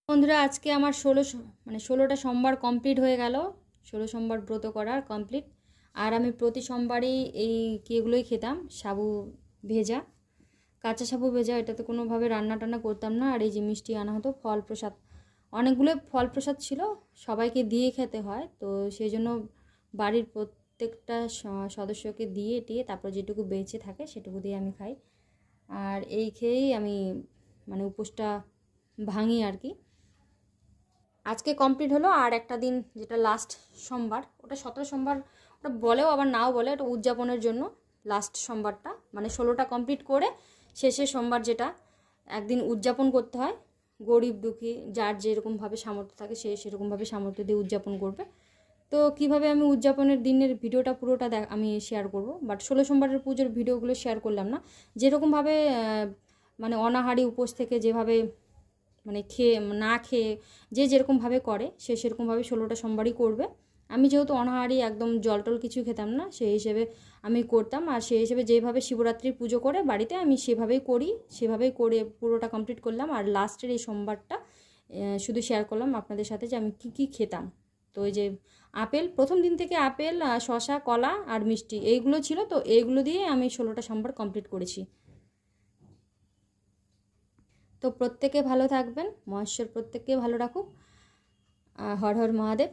বন্ধুরা আজকে আমার 16টা সোমবার কমপ্লিট হয়ে গেল। 16 সোমবার ব্রত করার কমপ্লিট। আর আমি প্রতি সোমবারই এই এগুলোই খেতাম, সাবু ভেজা, কাঁচা সাবু ভেজা। এটাতে কোনোভাবে রান্না টান্না করতাম না। আর এই যে মিষ্টি আনা হতো, ফল প্রসাদ, অনেকগুলো ফল প্রসাদ ছিল, সবাইকে দিয়ে খেতে হয়। তো সেই জন্য বাড়ির প্রত্যেকটা সদস্যকে দিয়ে তারপর যেটুকু বেঁচে থাকে সেটুকু দিয়ে আমি খাই। আর এই খেয়েই আমি উপোসটা ভাঙি আর কি। আজকে কমপ্লিট হলো। আর একটা দিন যেটা লাস্ট সোমবার, ওটা 17 সোমবার ওটা বলেও আবার নাও বলে, ওটা উদযাপনের জন্য লাস্ট সোমবারটা, 16টা কমপ্লিট করে শেষের সোমবার যেটা একদিন উদযাপন করতে হয়। গরিব দুঃখী যার যেরকমভাবে সামর্থ্য থাকে সে সেরকমভাবে সামর্থ্য দিয়ে উদযাপন করবে। তো কিভাবে আমি উদযাপনের দিনের ভিডিওটা পুরোটা আমি শেয়ার করব, বাট 16 সোমবারের পুজোর ভিডিওগুলো শেয়ার করলাম না। যেরকমভাবে অনাহারি উপোস থেকে যেভাবে খেয়ে না খেয়ে যে যেরকমভাবে করে সে সেরকমভাবে 16টা সোমবারই করবে। আমি যেহেতু অনাহারি একদম জল টল কিছু খেতাম না, সেই হিসেবে আমি করতাম। আর সেই হিসেবে যেভাবে শিবরাত্রির পুজো করে বাড়িতে আমি সেভাবেই করি, সেভাবেই করে পুরোটা কমপ্লিট করলাম। আর লাস্টের এই সোমবারটা শুধু শেয়ার করলাম আপনাদের সাথে যে আমি কী খেতাম। তো এই যে আপেল, প্রথম দিন থেকে আপেল, শসা, কলা আর মিষ্টি এইগুলো ছিল। তো এইগুলো দিয়ে আমি 16টা সোমবার কমপ্লিট করেছি। তো প্রত্যেকে ভালো থাকবেন, মহেশ্বর প্রত্যেককে ভালো রাখুক। হর হর মহাদেব।